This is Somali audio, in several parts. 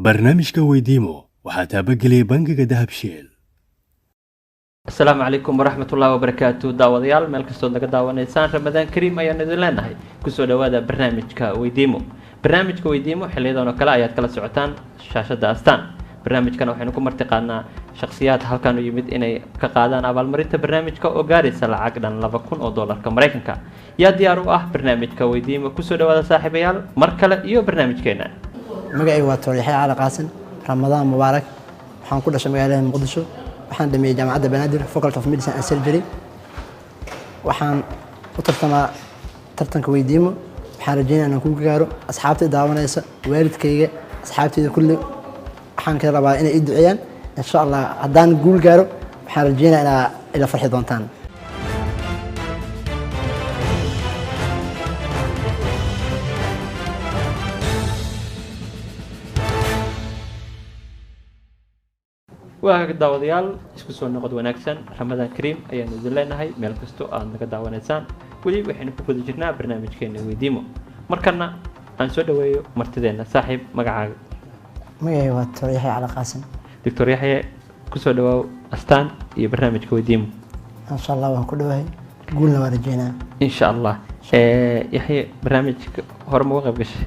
barnaamijka weydiimo waxaa taabageliyay bangiga dahabshiil. السلام عليكم ورحمة الله وبركاته داوديال ملك استود لك داونيسان رمضان كريم أيان ندلنا هاي كسو دوادا برنامجك ويديمو حليدون وكلا آيات كلا سعوتان شاشة داستان برنامجك وحينكم مرتقانا شخصيات هل كانوا يمد إني كقادان أبال مريتا برنامجك وقاري سلا عقدان لفكون أو دولار كمريكنك يا ديارو برنامجك ويديمو كسو دوادا صاحبيال مركلا إيو برنامجكينا مقعي واتوريحي على قاسم رمضان مبارك وحان كل شيء مقالين مقدسو waxaan dhameeyay jaamacadda Banaadir Faculty of Medicine and Surgery waxaan u tartanka weydiimo waxaan rajaynayaa inaan ku gaaro asxaabtayda daawanaysa waalidkayga asxaabtayda kulli waxaan ka rabaa inay i duceeyaan insha Allah haddaan guul gaaro waxaan rajaynayaa ila farxi doontaan waa daawadayaal isku soo noqod wanaagsan Ramadan Kareem ayaan idin leenahay meel kasto aad naga daawanaysaan wali waxaynu ku guda jirnaa barnaamijkeena weydiimo markana aan soo dhaweeyo martideena saaxiib magacaaga magacay waa Dr. Yaxya Cali Qaasim Dr. Yaxya ku soo dhawaaw astaan iyo barnaamijka weydiimo insha Allah waan ku dhawahay guulna waan rajaynaa insha Allah Yaxya barnaamijka hore ma qayb gashay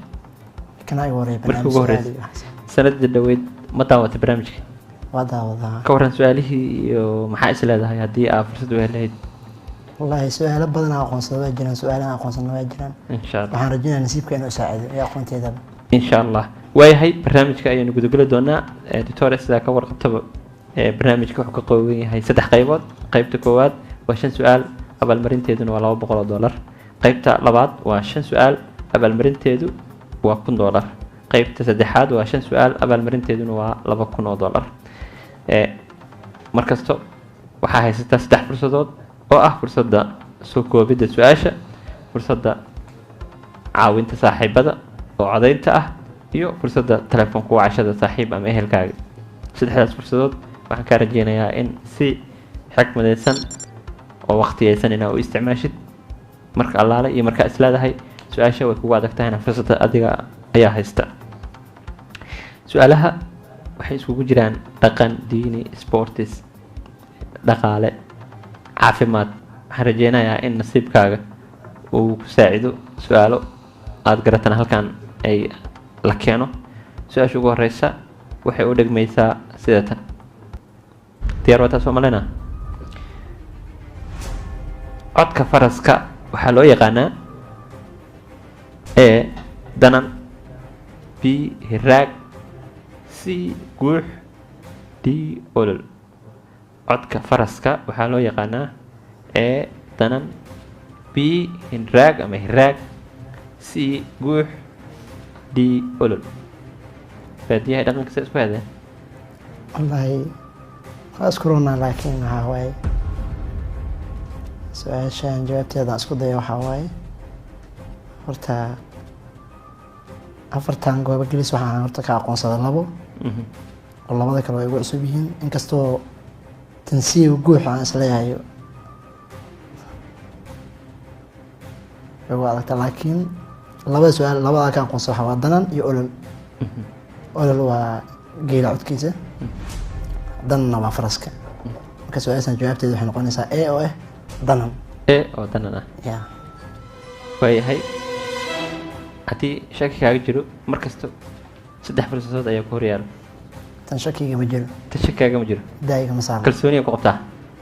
kana ay wareey barnaamijka sanadda dhaweyd ma daawatay barnaamijka wada كورن سؤاله ومحا إسلادة هذه فرصة وهلهيد والله سؤال بدنا أقونص واجران سؤالنا أقونص واجران إن شاء الله وحن رجينا نسيبك إنه يساعد يا أخوان تيدا إن شاء الله وهي برنامجك أي نقول قبل دونا دكتور إسلا كور قطب برنامجك حقوق قوي هي 3 قيبات قيبت كواد وشن سؤال قبل مرين تيدون ولا $100 قيبت لبعض وشن سؤال قبل مرين تيدو $100 قيبت سدحاد وشن سؤال قبل مرين تيدون $200 markasto waxaa haysataa 3 fursadood oo ah fursadda soo koobida su'aasha fursadda caawinta saaxiibada oo codaynta ah iyo fursadda telefoonka wacashada saaxiib ama ehelkaaga saddexdaas fursadood waxaan ka rajaynayaa in si xikmadeysan oo waqtiyeysan inaad u isticmaashid marka allaale iyo marka islaadahay su'aasha way kugu adag tahay fursadda adiga ayaa haysta su'aalaha waxay isugu jiraan dhaqan diini sports dhaqaale caafimaad waxaan rajaynayaa in nasiibkaaga uu ku saacido su'aalo aad garatana halkan ay la keeno su'aasha ugu horeysa waxay u dhigmaysaa sida tan diyaar wata Soomaaliana codka faraska waxaa loo yaqaanaa A danan B hiraag C guux D olol codka faraska waxaa loo yaqaanaa A danan B hinraag ama hiraag C guux D olol baadiyaha dhaqanka isku hadeen wallahi askuruna laakiin waxa waaye su'aashan jawaabteeda isku dayo waxa waaye horta afartan goob gelis waxaan horta ka aqoonsaday labo oo labada kale way ugu cusub yihiin inkastoo tansiyo guux aan isleeyahay waa adag laakiin labada su'aal labada ka aqoonsaday waxa waa danan iyo olol olol waa geela codkiisa danna waa faraska marka su'aashan jawaabteedu waxay noqonaysaa A oo ah danan A oo danan ah ya way haddii shaki kaaga jiro markasta 3 fursadood ayaa ku horyaala tan shakiga ma jiro tan shakigaaga ma jiro daayiga ma saaran kalsooniga ku qabtaa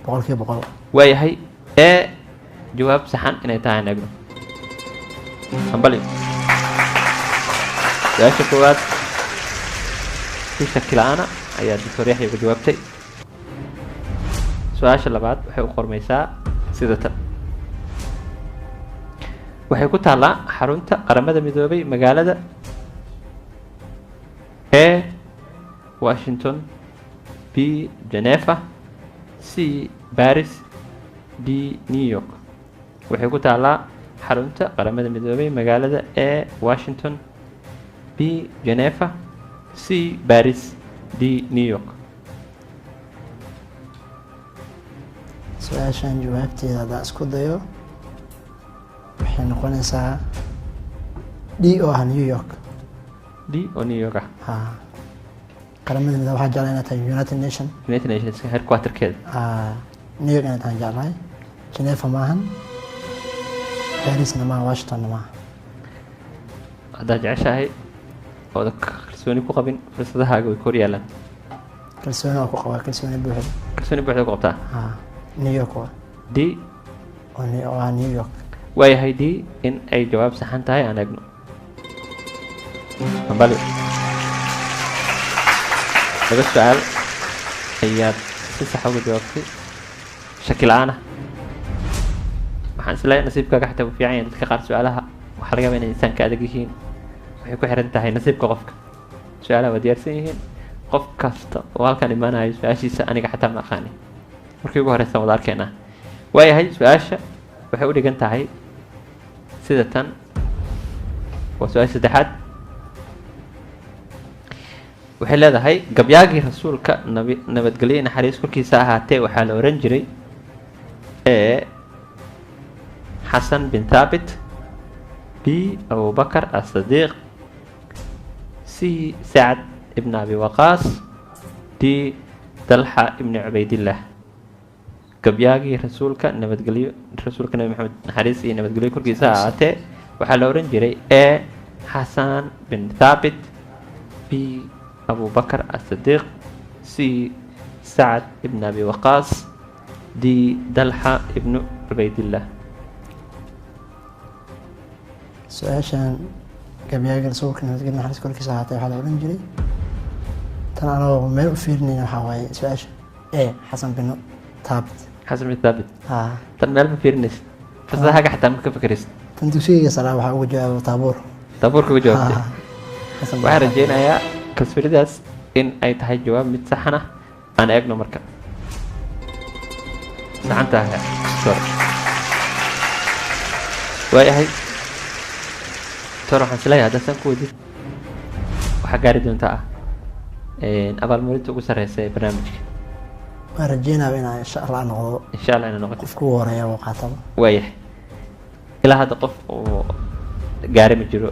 100% waayahay ee jawaab saxan inay tahay nagno ambali su'aasha koowaad si shaki la'aana ayaa Dr. Yaxya uga jawaabtay su'aasha labaad waxay u qormaysaa sida tan waxay ku taalaa xarunta qaramada midoobay magaalada A Washington B Geneva C Paris D New York waxay ku taalaa xarunta qaramada midoobay magaalada A Washington B Geneva C Paris D New York su'aashan jawaabteeda haddaan isku dayo waxay noqonaysaa D oo ah New York D oo New York ha qaramada midoobe waxaa jeclaa inay tahay United Nation United Nations headquarterkeeda New York inay tahay jeclahay Geneva maahan Parisna maaha Washingtonna maaha haddaad jeceshahay ooda kalsooni ku qabin fursadahaaga way kor yaalaan kalsooni waa ku qabaa kalsooni buuxda kalsooni buuxda ku qabtaa New York waa d waa New York waayahay d in ay jawaab saxan tahay aan eegno bal laga su'aal ayaad si sax uga jawaabtay shaki la'aan ah waxaan isleeyahay nasiibkaaga xataa u fiican yahay dadka qaar su'aalaha waxaa laga yaabaa inay insaanka adag yihiin waxay ku xiran tahay nasiibka qofka su'aalaha waa diyaarsan yihiin qof kasta oo halkan imaanayo su-aashiisa aniga xataa ma aqaani markii ugu horeysa wada arkeenaa waayahay su-aasha waxay u dhigan tahay sida tan waa su-aasha saddexaad waxay leedahay gabyaagii rasuulka nabadgelyo naxariis korkiisa ahaatee waxaa la oran jiray e xasan bin thaabit b abubakar as-sadiiq c sacd ibn abi waqaas d dalxa ibn cubaydillah gabyaagii rasuulka nabadgelyo rasuulka nabi maxamed naxariis iyo nabadgelyo korkiisa ahaatee waxaa la oran jiray e xasan bin thaabit b أبو بكر الصديق سي سعد ابن أبي وقاص دي دلحة ابن عبيد الله سؤاشان قبياق رسولك نتقل نحرس كل كساعات وحال أورنجري تنا أنا ميل أفيرني نحاوي سؤاش إيه حسن بن ثابت حسن بن ثابت تنا ميل أفيرني فصلا حاجة حتى ممكن فكريس تندوسي صراحة وحاول جواب طابور طابور كيف جوابتي waxaan rajeynayaa kalsoonidaas in ay tahay jawaab mid saxan ah aan eegno marka saxan tahay waayahay tor waxaan isleeyahay haddaan saan ku wadid waxaa gaari doontaa abaalmarinta ugu sarreysa ee barnaamijka waan rajeynayaa inaan insha allah noqdo insha allah inaan noqoto qofku horeeya oo qaataba waayahay ilaa hadda qof oo gaari ma jiro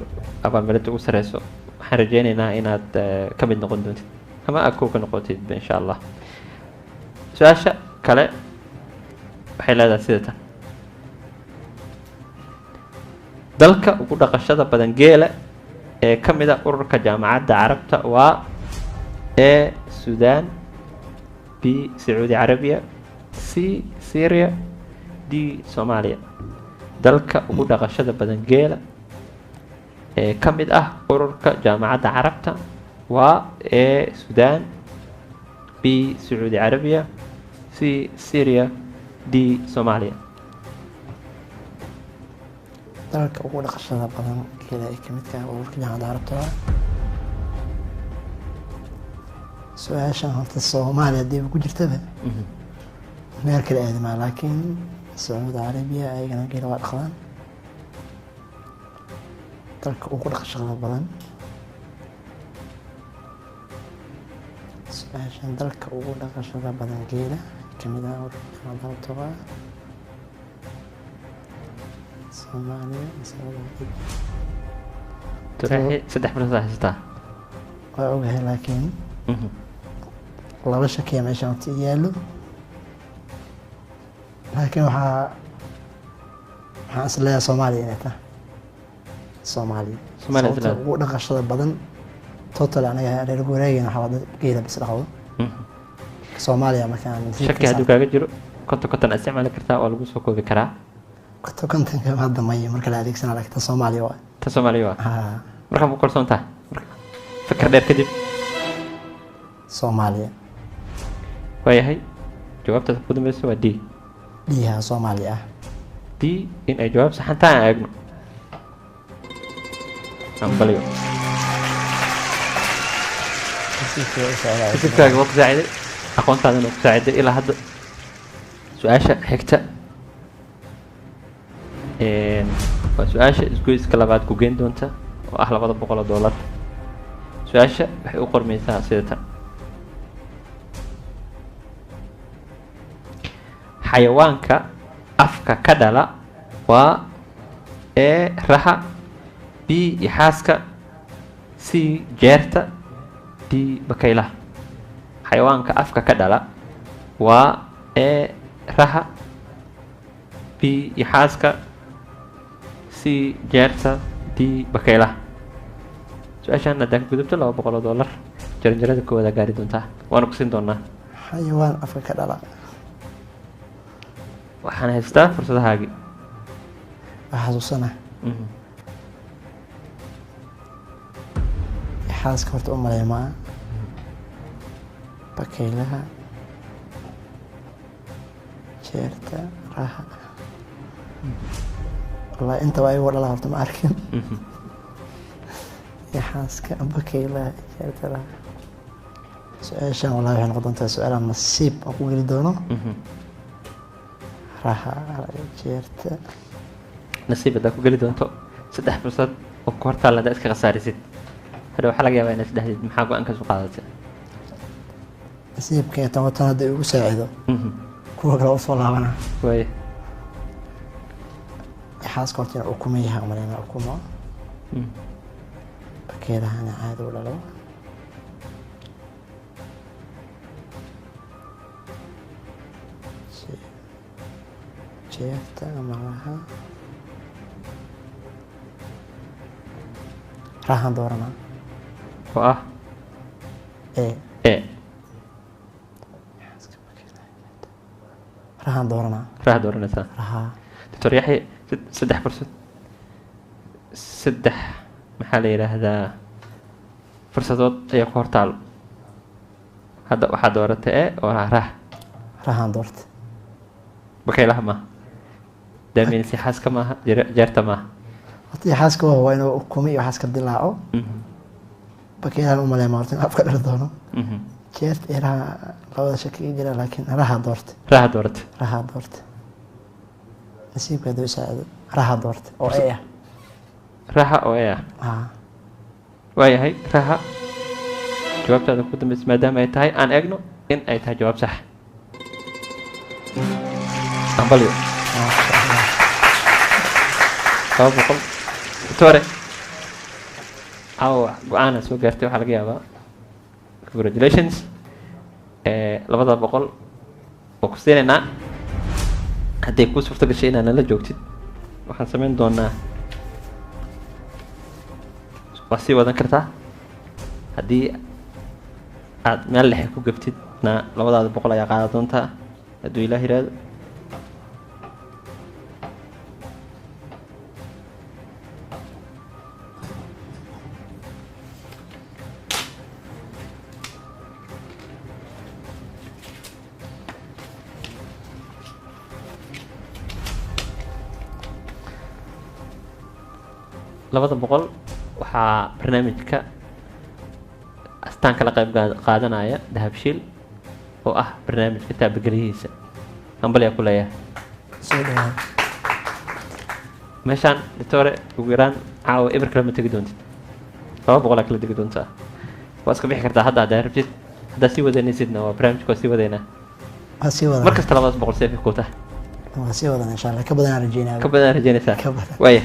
abaalmarinta ugu sarreyso waxaan rajeynaynaa inaad ka mid noqon doontid ama aad kow ka noqotid insha allah su-aasha kale waxay leedahay sida tan dalka ugu dhaqashada badan geela ee ka mid a ururka jaamacadda carabta waa e sudan b sacuudi carabiya c syria d soomaaliya dalka ugu dhaqashada badan geela ee ka mid ah ururka jaamacadda carabta waa e sudan b sacuudi carabiya c syria d soomaaliya dalka ugu dhaqashada badan geela ee ka midka ah ururka jaamacadda carabta waa su-aashan horta soomaaliya hadiiba ku jirtaba meel kale aadimaa laakiin sacuudi carabiya ayagana geela waa dhaqdaan dalka ugu dhaqashada badan su-aashan dalka ugu dhaqashada badan geela kamid ah ururka waa soomaaliya saddex bilood haysataa waa ogahay laakiin laba shakiya meeshaan horta yaallo laakiin waxaan is leeyahay soomaaliya inay tahay soomaaliya sababta ugu dhaqashada badan total anaga reer wareegayna waxaa dad geela bis dhaqdo soomaaliya markaan shaki hadduu kaaga jiro konton isticmaali kartaa oo lagu soo koobi karaa kontonka hadda maya marka la adeegsana laakiin ta soomaaliya waa ta soomaaliya waa markaa ma kalsoon tahay fikir dheer kadib soomaaliya waayahay jawaabtaas ugu dambeysa waa d dhiyaha soomaaliya ah d in ay jawaab saxan tahay aan eegno ambaliyo nasiibkaaga waa ku saaciday aqoontaadana waa ku saaciday ilaa hadda su-aasha xigta waa su-aasha isgoyska labaad ku geyn doonta oo ah $200 su-aasha waxay u qormaysaa sida tan xayawaanka afka ka dhala waa e raha b ixaaska c jeerta d bakaylaha xayawaanka afka ka dhala waa a raha, b yaxaaska, c jeerta, d bakaylaha. su-aashaan haddaan ka gudubto $200 jaranjarada koowaad gaari doontaa, waana ku siin doonaa. xayawaan afka ka dhala waxaan haystaa fursadahaagii. waa xasuusana xaaska horta u maleymaa bakaylaha jeerta raha wallahi inta waa igu dhala horta ma arkin xaaska bakaylaha jeerta raha su-aashaan wallahi waxay noqon doontaa su-aalaan nasiib aan ku geli doono raha jeerta nasiib haddaa ku geli doonto 3 fursad oo ku hortaalla haddaa iska khasaarisid hadda waxaa laga yaabaa inaad isdhahdid maxaa go-aankaas u qaadatay. nasiibka tan watan hadda igu saacido kuwa kale usoo laabana waay xaaska horta inuu ukuma yahay umaleyna ukuma bakaylahaana caadi u dhalo jeerta ama rahan dooranaa oo ah ee rahan dooranaa raha dooranaysaa. raha doctor yaxye 3 fursad 3 maxaa la yidhaahdaa fursadood ayaa ku hortaalo. hadda waxaa dooratay oo ah rahan doorta bakaylaha maaha, daamiinsi xaaska maaha, jeerta maaha. horta xaaska waa inuu ukuma iyo xaaska dilaaco bakaylahan u maleymaa horta in afka dhali doono jeerta iyo raha labada shaki ii jira laakiin raha doorta raha dooratay. raha doorta nasiibka hadduu isaacido raha doorta oo ee ah raha oo ah haa waayahay raha jawaabtaada ku dambaysa maadaama ay tahay aan eegno in ay tahay jawaab sax. ambalyo doctore caawa go-aana soo gaartay waxaa laga yaabaa congratulations $200 oo ku siinaynaa. hadday kuu suurto gashay inaad nala joogtid waxaan samayn doonaa waa sii wadan kartaa. haddii aad meel dhexe ku gabtidna $200 ayaa qaadan doontaa hadduu ilaah yiraahdo. $200 waxaa barnaamijka astaan kala qayb qaadanaya dahabshiil oo ah barnaamijka taabageliyihiisa. ambalyaa ku leeyahay soo dhawaad meeshaan doctore ugu yaraan caawa eber kale ma tegi doontid, $200 kala tegi doontaa. waa iska bixi kartaa hadda haddaa rabtid, haddaa sii wadanaysidna waa barnaamijka waa sii wadaynaa waa sii wadan mar kasta $200 seefi ku tahay. waa sii wadan insha Allah ka badan rajeynaa ka badan rajeynaysaa ka badan waaya.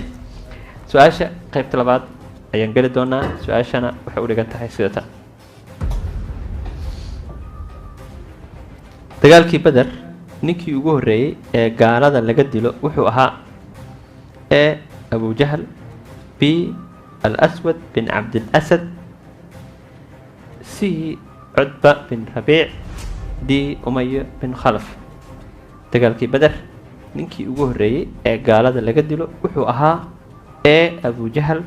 su-aasha qaybta labaad ayaan geli doonaa. su-aashana waxay u dhigan tahay sida tan. dagaalkii beder ninkii ugu horreeyey ee gaalada laga dilo wuxuu ahaa a abujahl, b al-aswad bin cabdilasad, c cutba bin rabiic, d umaya bin khalaf. dagaalkii beder ninkii ugu horreeyey ee gaalada laga dilo wuxuu ahaa a abujahl,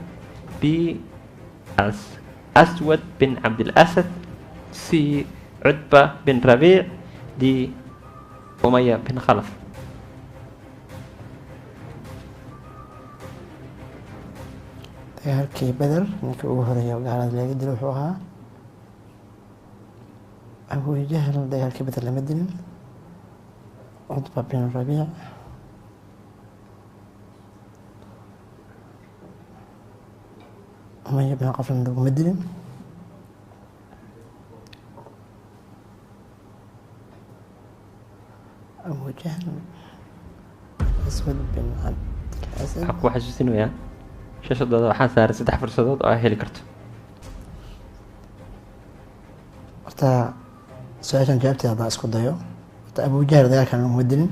b aswad bin cabdilasad, c cutba bin rabiic, d umaya bin khalaf. dagaalkii beder ninkii ugu horeeya gaalada laga dilo wuxuu ahaa abujahl. dagaalkii beder lama dilin. cutba bin rabiic umaya bin khalaf laguma dilin. abujahl aswad bin cabdilasad waxaan ku xasuusinayaa shashadooda waxaan saaray 3 fursadood oo ay heli karto. horta su-aashan jawaabteeda haddaan isku dayo horta abujahal dagaalkan laguma dilin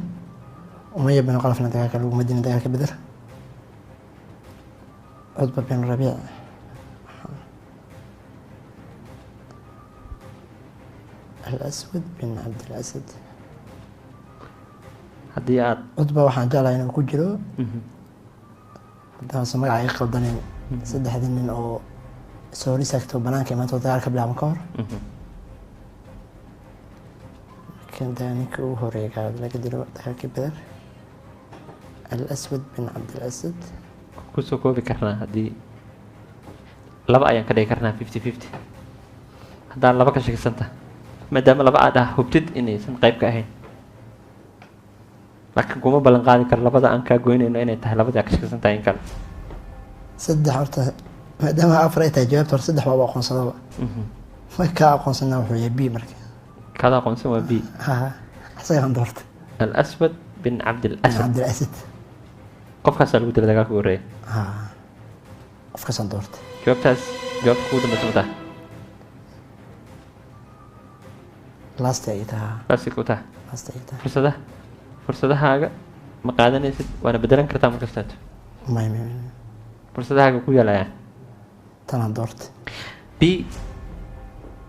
umaya bin qalafna dagaalkan laguma dilin dagaalka beder cutba bin rabiic alaswad bin cabdilasad haddii aad cutba waxaan jeclahay inuu ku jiro haddaanse magaca iga qaldanin saddexdii nin oo soo hor istaagto banaanka imaantoo dagaal ka bilaaban ka hor ninka ugu horeeya gaabad laga dilo dagaalkii beder alaswad bin cabdilasad kusoo koobi karnaa haddii laba ayaan ka dhigi karnaa 50-50 haddaan laba ka shakisanta maadaama laba aad hubtid inaysan qayb ka ahayn laakiin kuma ballan qaadi karo labada aan kaa goynayno inay tahay labadii aad ka shakisan tahay in kale saddex horta maadaama afar ay tahay jawaabta hore saddex waaba aqoonsadaba marka kaa aqoonsanaa wuxuu yahay b marka kaada aqoonsan waa b isagaan doortay alaswad bin cabdilasad cabdilasad qofkaasaa lagu dila dagaalka ugu horreeya qofkaasaan doortay jawaabtaas jawaabta kugu dambeysa ma taha last ay tahaa classic u taha last ay tahaa fursadahaaga ma qaadanaysid waana bedelan kartaa markastaato may fursadahaaga ku yaalayaan tanaan doortay b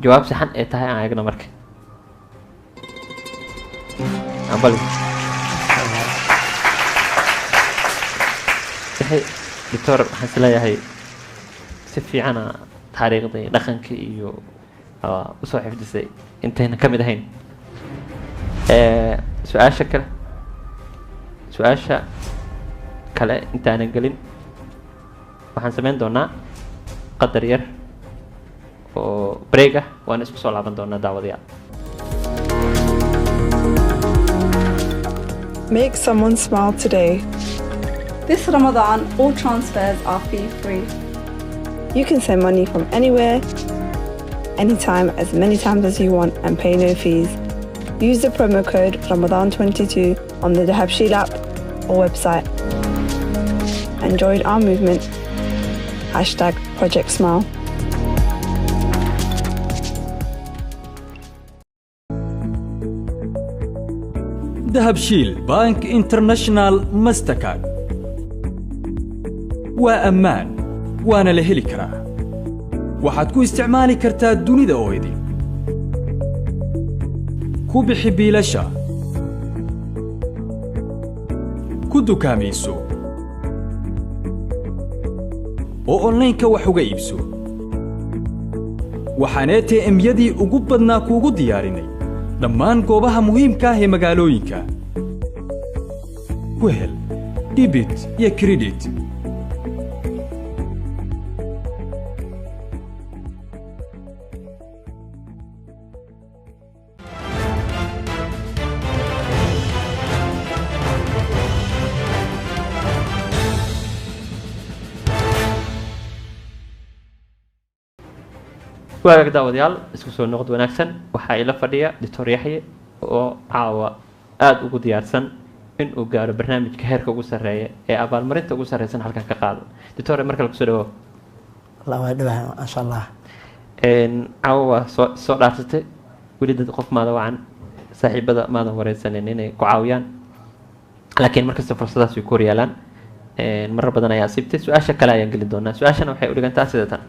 jawaab saxan ee tahay aan eegno marka ambal doctor waxaan is leeyahay si fiicana taariikhdii dhaqankii iyo usoo xifdisay intayna ka mid ahayn su-aasha kale intaanan gelin waxaan samayn doonaa qadar yar oo break ah waana isku soo laaban doonaa daawadayaal. Make someone smile today. This Ramadan, all transfers are fee-free. You can send money from anywhere, anytime, as many times as you want and pay no fees. Use the promo code Ramadan22 on the Dahabshil app or website. And join our movement. #Project Smile. dahabshiil bank international mastercard waa ammaan waana la heli karaa waxaad ku isticmaali kartaa dunida oo idin ku bixi biilasha ku dukaamayso oo online-ka wax uga iibso waxaan ATM-yadii ugu badnaa kuugu diyaarinay dhammaan goobaha muhiimka ah ee magaalooyinka ku hel debit iyo credit waagaag daawadayaal isku soo noqod wanaagsan waxaa ila fadhiya doctor yaxye oo caawa aada ugu diyaarsan in uu gaaro barnaamijka heerka ugu sarreeya ee abaalmarinta ugu sarreysan halkan ka qaado doctor mar kale kusoo dhawow allah waa dhawahay maasha allah caawa waa soo dhaarsatay weli dad qof maada wacan saaxiibada maadan wareysanin inay ku caawiyaan laakiin markasta fursadaas way ku horyaalaan marar badan ayaa asiibtay su-aasha kale ayaan geli doonaa su-aashana waxay u dhigantaa sida tan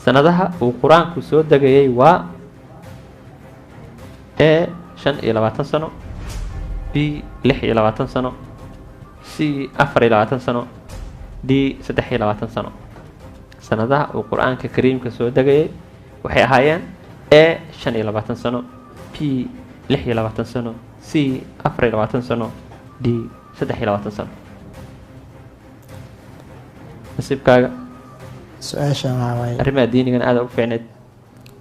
sanadaha uu qur-aanku soo degayay waa A 25 sano B 26 sano C 24 sano D 23 sano sanadaha uu qur-aanka kariimka soo degayay waxay ahaayeen A 25 sano B 26 sano C 24 sano D 23 sano nasiibkaaga su-aashan waxaa waaye arrimaha diinigan aada ugu fiicneed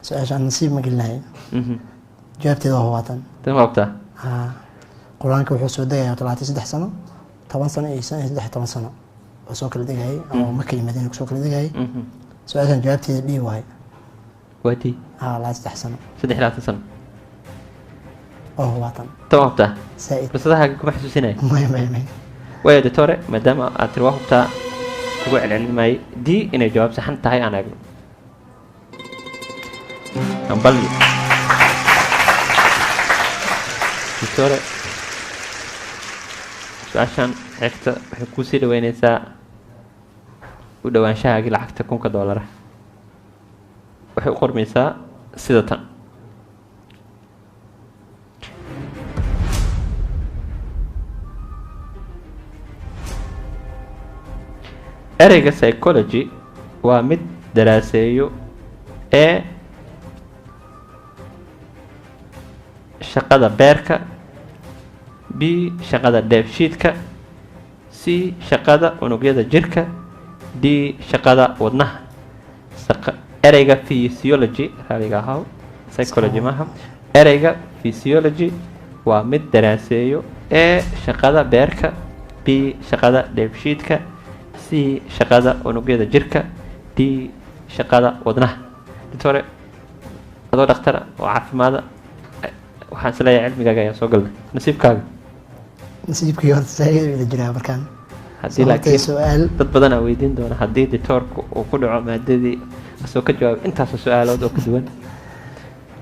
su-aashaan nasiib ma gelinayo jawaabteeda waa hubaatan tan waabtaa qur-aanka wuxuu soo degaya 33 sano 10 sano iyo 13 sano oo soo kala degayay oo Makka iyo Madiina kusoo kala degayay su-aashan jawaabteeda dhii waaye waa tii 3 sano 23 sano oo hubaatan tan waabtaa saaid fursadaha kuma xasuusinaya may waayo doctore maadaama aad tiri waa hubtaa ugu celcelinmayay d inay jawaab saxan tahay aan eegno hambalyo doctore su-aashan xigta waxay kuu sii dhaweyneysaa u dhowaanshahaagii lacagta $1,000 waxay u qormaysaa sida tan ereyga psychology waa mid daraaseeyo ee shaqada beerka b shaqada dheefshiidka c shaqada unugyada jirka d shaqada wadnaha ereyga physiology raaliga ahaw psychology maaha ereyga physiology waa mid daraaseeyo ee shaqada beerka b shaqada dheefshiidka c shaqada unugyada jirka d shaqada wadnaha doctore adoo dhakhtara oo caafimaada waxaan isleeyahay cilmigaaga ayaa soo galnay nasiibkaaga nasiibkii horta saaiida jiraa markaan haddii laakiin su-aal dad badan aa weydiin doona haddii doctoorku uu ku dhaco maadadii asoo ka jawaab intaasoo su-aalood oo ka duwan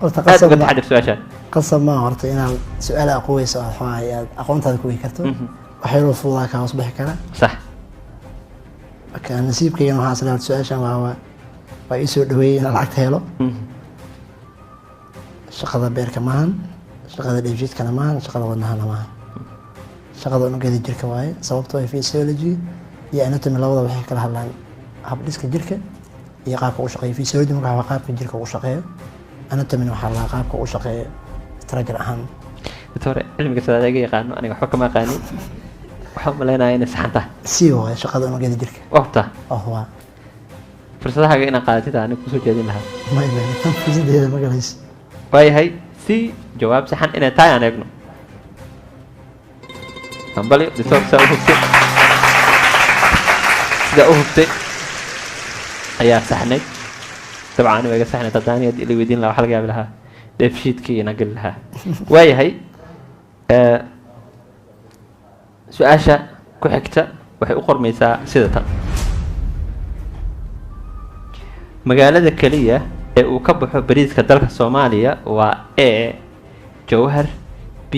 horta aad uga taxadir su-aashaan qasab maa horta inaad su-aal aqooyeyso aad aqoontaada ku wey karto waxyaroo fuudaa kaa hoos bixi kara sax marka nasiibkaygan waxaa isleeyahay su-aashan waa ii soo dhaweeyey inaan lacagta helo shaqada beerka maahan shaqada dheefshiidkana maahan shaqada wadnahana maahan shaqada unugyada jirka waaye sababtoo ah physiology iyo anatomy labada waxay kala hadlaan habdhiska jirka iyo qaabka u shaqeeyo physiology marka waa qaabka jirka u shaqeeyo anatomyna waxaa la qaabka u shaqeeyo structure ahaan doctore cilmiga sidaad iga yaqaano aniga waxba kama aqaanin waxaan maleynayaa inay saxan tahay si waaye shaqada unugyada jirka wabta waa fursadahaaga inaad qaadatid aniga kusoo jeedin lahaa may tan fursadeeda ma galayso waayahay si jawaab saxan inay tahay aan eegno hambalyo doctor sidaa u hubtay sidaa u hubtay ayaa saxnay dabcan aniga iga saxnay tadaani haddii la weydiin lahaa waxa laga yaabi lahaa dheefshiidkii inaan geli lahaa waayahay su-aasha ku xigta waxay u qormaysaa sida tan magaalada keliya ee uu ka baxo bariiska dalka Soomaaliya waa A Jowhar B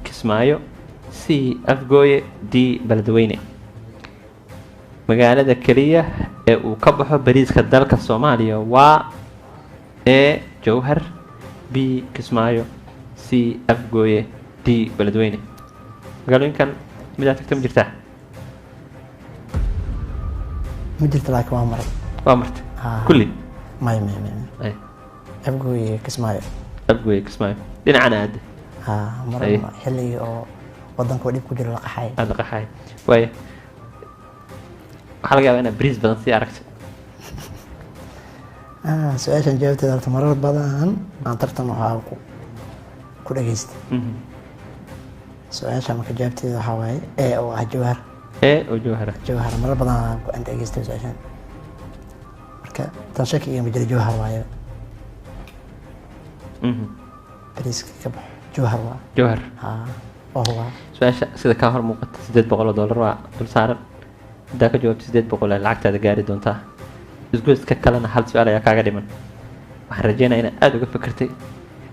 Kismaayo C Afgooye D Beledweyne magaalada kaliya ee uu ka baxo bariiska dalka Soomaaliya waa A Jowhar B Kismaayo C Afgooye D Beledweyne magaalooyinkan midaad tagta ma jirtaa ma jirta laakiin waa maray waa martay kulli may Afgooye Kismaayo Afgooye Kismaayo dhinacana aad maray xilli oo wadanka dib ku jira la qaxay la qaxay way waxa laga yaabaa inaad bariis badan sii aragtay su-aashan jawaabteeda horta marar badan aan tartan waxaa ku dhageystay su-aasha marka jawaabteeda waxaa waaye ee oo ah Jowhar oo Jowhar marar badan aan dhageystay su-aashan marka tan shaki iyo majal Jowhar waaye bariiska ka baxo Jowhar waa Jowhar waa su-aasha sida kaa hor muuqata $800 waa dul saaran haddaa ka jawaabto 800 lacagtaada gaari doontaa isgoyska kalena hal su-aal ayaa kaaga dhiman waxaan rajeynayaa inaad aada uga fikirtay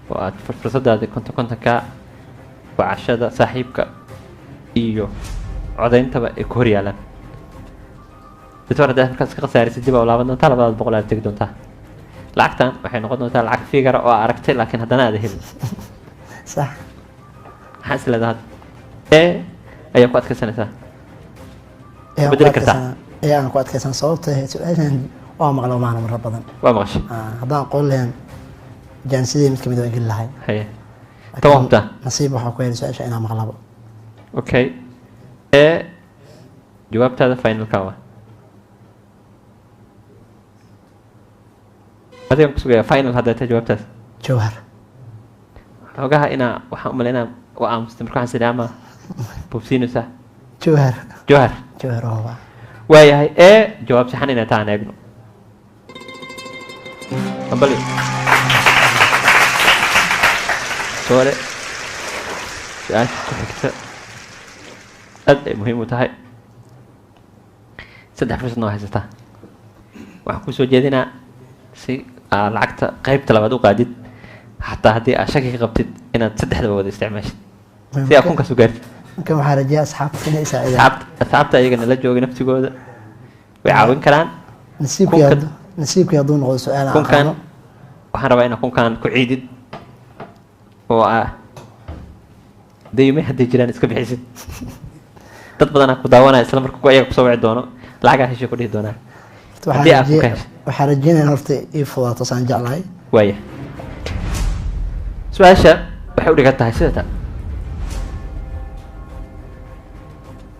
oo aad fursadaada kontonka wacashada saaxiibka iyo codayntaba ay ku hor yaalaan doctor haddaad markaas ka khasaarisid dib aa laaban doontaa $200 aad tegi doontaa lacagtan waxay noqon doontaa lacag figara oo aragtay laakiin haddana aada helin sax maxaa is leedahay ayaa ku adkaysanaysaa bedeli kartaa aan ku adkaysan sababta su-aashan waa maqlo maana marar badan waa maqashay haddaan aqoon lahayn jaansidii mid kamid waan geli lahay haye tawabta nasiib waxaa ku helay su-aasha inaan maqlabo okay jawaabtaada finalka waa adigan ku sugaya final hadday tahay jawaabtaas Jowhar xogaha inaa waxaan umaleynaa waa aamusta marka waxaan sidii ama bubsiinaysaa Jowhar oo waayahay jawaab saxan inay tahay eegno ambali sore su-aasha ku xigta aad ay muhiim u tahay saddex fursadna waa haysataa waxaan kusoo jeedinaa si aad lacagta qaybta labaad u qaadid xataa haddii aad shaki ka qabtid inaad saddexdaba wada isticmaashid si aad kunkaas u gaartid marka waxaa rajeeyaa asxaabta inay isaacidaan asxaabta ayagana la joogay naftigooda way caawin karaan nasiibkii hadduu noqdo su-aal aan kunkan aqaano waxaan rabaa inaad kunkan ku ciidid oo ah dayme haddii jiraan iska bixisid dad badanaa ku daawanaya isla marka ayaga kusoo wici doono lacagaa heshay ku dhihi doonaa haddii aad ku ka heshay waxaa rajeynaya horta ii fudaato saan jeclahay waaya su-aasha waxay u dhigan tahay sida tan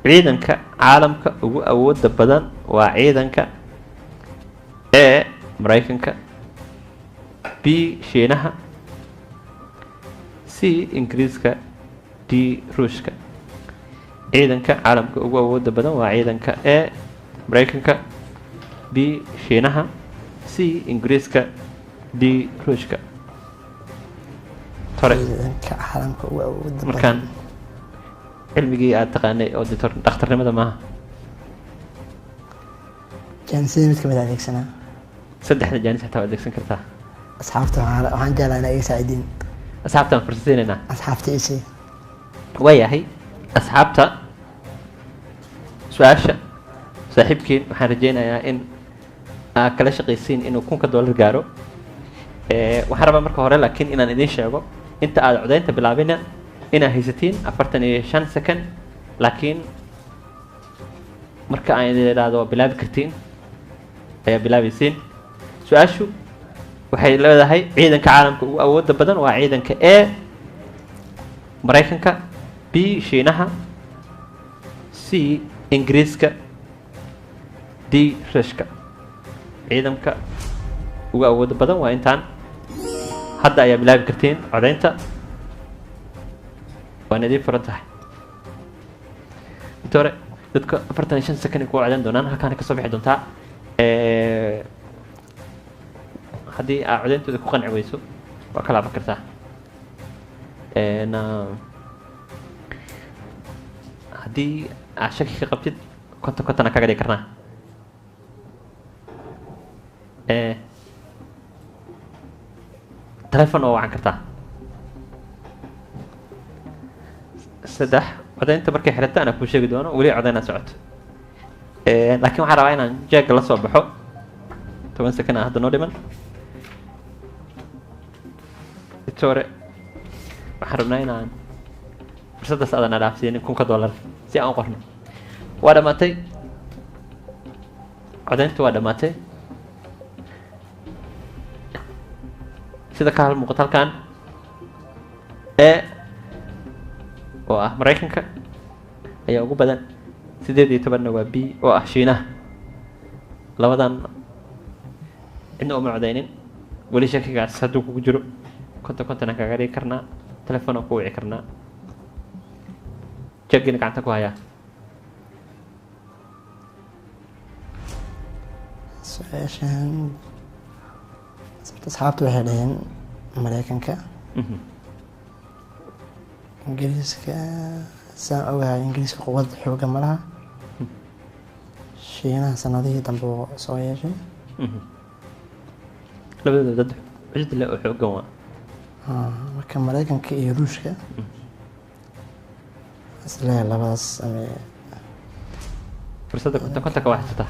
ciidanka caalamka ugu awooda badan waa ciidanka A Maraykanka B Shiinaha C Ingiriiska D Ruushka ciidanka caalamka ugu awooda badan waa ciidanka A Maraykanka B Shiinaha C Ingiriiska D Ruushka tore ciidanka caalamka ugu awooda markaan cilmigii aad taqaanay oo dhakhtarnimada maaha jaanisada mid kamid adeegsanaa saddexda jaanis xataa waa adeegsan kartaa asxaabta waxaan jeclaa inay iga saacidiin asxaabtaan fursadaynaa asxaabta isii waayahay asxaabta su-aasha saaxiibkiin waxaan rajeynayaa in aad kala shaqaysiin inuu $1,000 gaaro waxaan rabaa marka hore laakiin inaan idiin sheego inta aad codaynta bilaabina inaad haysatiin 45 second laakiin marka aan idin idhaahdo bilaabi kartiin ayaa bilaabaysiin su-aashu waxay leedahay ciidanka caalamka ugu awooda badan waa ciidanka A Maraykanka B Shiinaha C Ingiriiska D Ruushka ciidanka ugu awooda badan waa intaan hadda ayaa bilaabi kartiin codaynta waan idiin furan tahay inta hore dadka 45 second ku codayn doonaan halkaan ka soo bixi doontaa haddii aad codayntooda ku qanci weyso waa ka laaban kartaa haddii aad shaki ka qabtid konton kaga dhigi karnaa telefon oo wacan kartaa saddex codaynta markay xirata anaa kuu sheegi doono weli codaynaa socoto laakiin waxaan rabaa inaan jeega la soo baxo 10 second ah hadda noo dhiman hore waxaan rabnaa inaan fursaddaas aadan dhaafsiinin $1,000 si aan u qorno waa dhammaatay codayntu waa dhammaatay sida ka hal muuqato halkan A oo ah Maraykanka ayaa ugu badan 18 waa B oo ah Shiinaha labadan cidna uma codaynin weli shakigaas hadduu kugu jiro konton kaga dhigi karnaa telefoon ku wici karnaa jeegina gacanta ku hayaa su-aashan asxaabta waxay dhaheen Maraykanka ingiriiska saan ogahay ingiriiska quwad xooga ma laha Shiinaha sanadihii dambe oo soo yeeshay labadooda dad cid le oo xoogan waa marka Maraykanka iyo Ruushka isla labadaas ama fursadda konton ka waxsata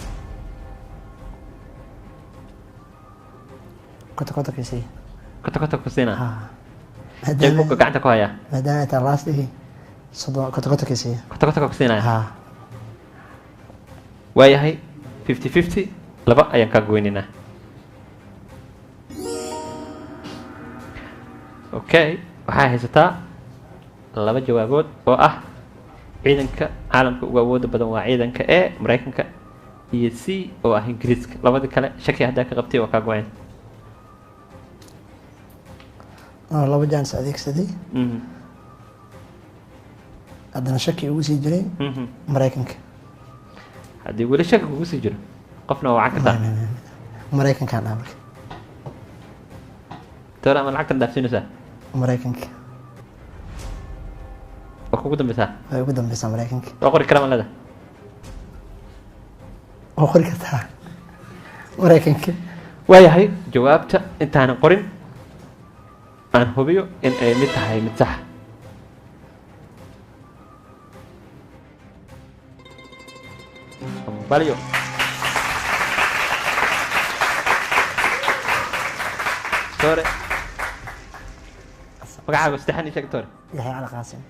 konton kasi konton ku siina jeegbuka gacanta ku hayaa maadaama taa laastigii konton kasi konton ku siinaya waayahay 50-50 laba ayaan kaa goynaynaa okay waxaa haysataa laba jawaabood oo ah ciidanka caalamka ugu awooda badan waa ciidanka A Maraykanka iyo C oo ah Ingiriiska labadii kale shaki haddaa ka qabtay waa kaa go'an laba jaanis adeegsaday haddana shaki ugu sii jiray Maraykanka haddii weli shaki kugu sii jiro qofna waa wacan kartaa Maraykankaan dhaafay toora ama lacagtan dhaafsiinaysaa Maraykanka waa kugu dambeysaa way ugu dambeysaa Maraykanka waa qori kara malada oo qori kartaa maraykanka waayahay jawaabta intaanan qorin aan hubiyo in ay mid tahay mid sax balyo tore magacaaga saddexan ii sheeg tore yaxya cali qaasim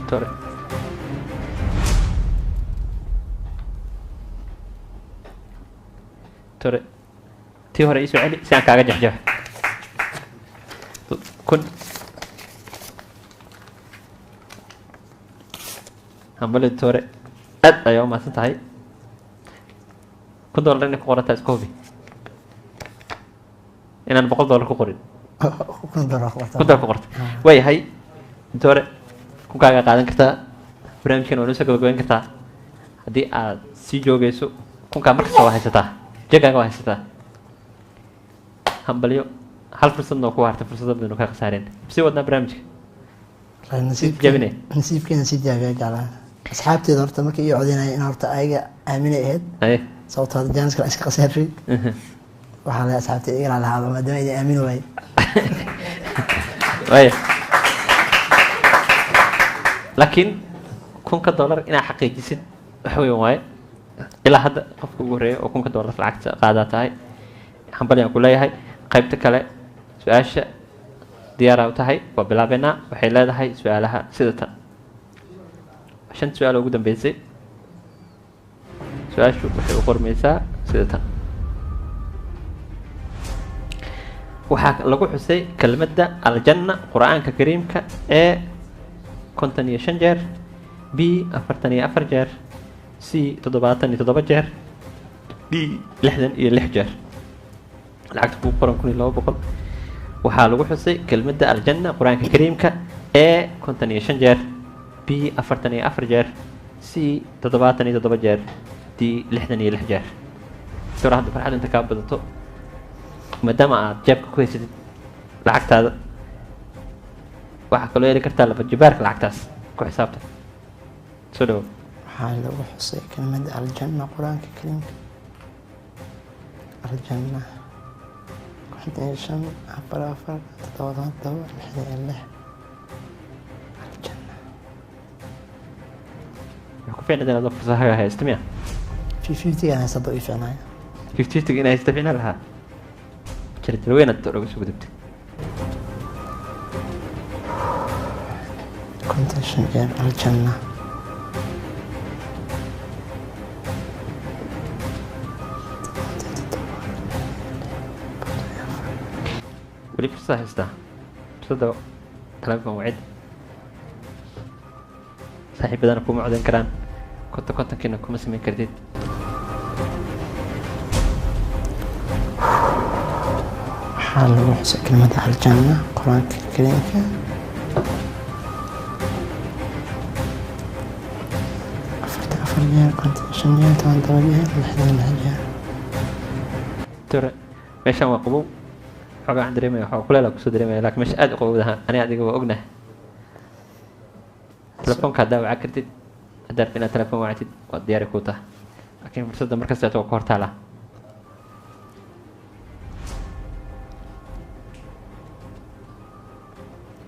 tore tore tii hore ii soo celi si aan kaaga jexjeexo kun hambali tore aad ayaa u mahadsan tahay $1 inay ku qorantaa iska hubi inaan $100 ku qorin $1 ku qorta waayahay tore kunkaaga qaadan kartaa barnaamijkan waa noo soo gabagabayn kartaa haddii aad sii joogayso kunkaa markasta waa haysataa jegaaga waa haysataa hambalyo hal fursadna oo ku hartay fursado badan oo kaa khasaareen sii wadnaa barnaamijka jabine nasiibkeena sii jaabiya jeclaa asxaabteeda horta markii ii codeynaya in horta ayaga aaminay ahayd haye sababtoo hadda jaanis kale iska khasaarray waxaa lahay asxaabtay igala lahaado maadaama idin aamini waaye waaya laakiin $1,000 inaad xaqiijisid wax weyn waaye ilaa hadda qofka ugu horreeya oo $1,000 lacagta qaadaa tahay hambalyaan ku leeyahay qaybta kale su-aasha diyaaraa u tahay waa bilaabeynaa waxay leedahay su-aalaha sida tan 5 su-aal oo ugu dambeysay su-aashu waxay u qormaysaa sida tan waxaa lagu xusay kelmadda aljanna qur-aanka kariimka ee 55 jeer b 44 jeer c 77 jeer d 66 jeer lacagta ku qoran 1200 waxaa lagu xusay kelmadda aljanna qur-aanka kariimka ee 55 jeer b 44 jeer c 77 jeer d 66 jeer sura hadda farxad inta kaa badato maadaama aad jeebka ku haysatid lacagtaada waxaa kaloo heli kartaa laba jibaarka lacagtaas ku xisaabta soo dhawo waxaa lagu xusay kelmadda aljanna qur-aanka kariimka aljanna 55 44 77 66 aljanna waxaa ku fiicnad inaad fursadaha haysto miya 50 aan haysto ii fiicnaayo 50 in haysto fiicnaan lahaa jarjar weynaad uga soo gudubtay كونتيشن جيم الجنة ولي فرصة هستا فرصة كلامكم وعد صاحب بدنا نكون معدن كران كنت كنا نكون مسمين كرديد حال وحسن كلمة الجنة قرآن الكريم كنت شنجات عن طريقها لحظة الهجاء ترى ماشي ما قبو حاجة عند ريمي وحاجة كلها لك سود ريمي لكن مش قد قبو ده أنا قاعد جوا أجنه تلفون كذا وعكرتي أدار فينا تلفون وعتيد ودياري كوتا لكن فرصة مركز تاتو كورتالا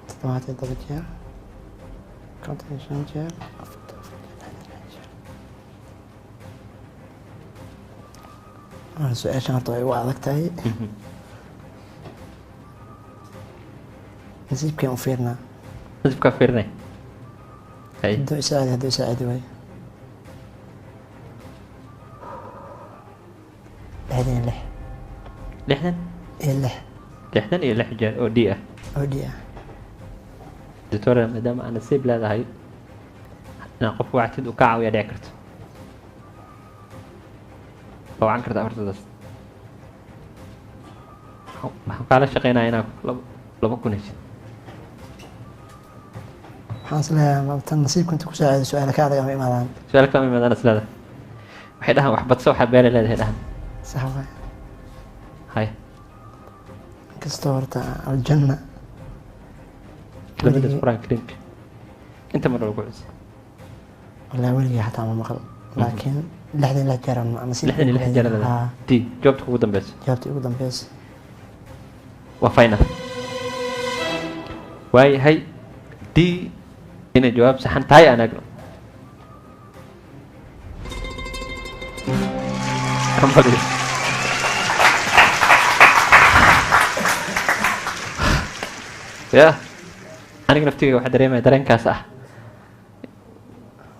تطمعتي درجة كنت شنجات su-aashan horta way u adag tahay nasiibkeen u fiirnaa nasiibkaa fiirnay hadduu isaacidi waayo 66 iyo 6 jeer oo d ah doctora maadaama aan nasiib leedahay inaan qof wactid uu ka caawiya dhici karto oo aan karta afartadaas waxaan kaala shaqeynayaa inaan 2,000 heshid waxaan isleeyahay tan nasiibka inta ku saacido su-aala ka adag ama imaadaan su-aal kama imaadaan islada waxay dhahaan wax badso waxaa beelay leedahay dhahan sax waay hay inkastoo horta aljanna kelmadaas qur-aanka kariimka inta mar lagu cusay walaa weligay xataa ma maqal laakiin 66 jeer ama nasiib 66 jeer leedahay di jawaabta ugu dambeysa jawaabtii ugu dambeysa waa final waayahay d inay jawaab saxan tahay aan eegno kambadiyo ya aniga naftiga waxaa dareemaya dareenkaas ah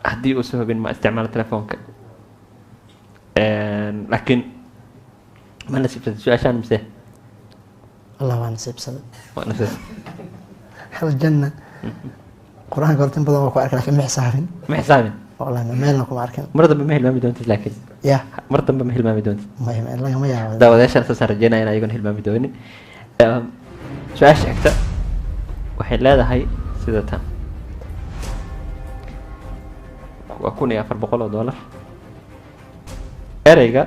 haddii uusa hubin ma isticmaalo telefoonka laakiin ma nasiibsatay su-aashaan mise allah waa nasiibsaday waa nasiib aljanna qur-aanka horta in badan waa ku arkay laakiin ma xisaabin ma xisaabin wallahi meelna kuma arkin mar dambe ma hilmaami doontid laakiin ya mar dambe ma hilmaami doontid lagama yaabo daawadayaashan saasaan rajeynaya in ayagoon hilmaami doonin su-aasha xigta waxay leedahay sida tan waa $1,400 ereyga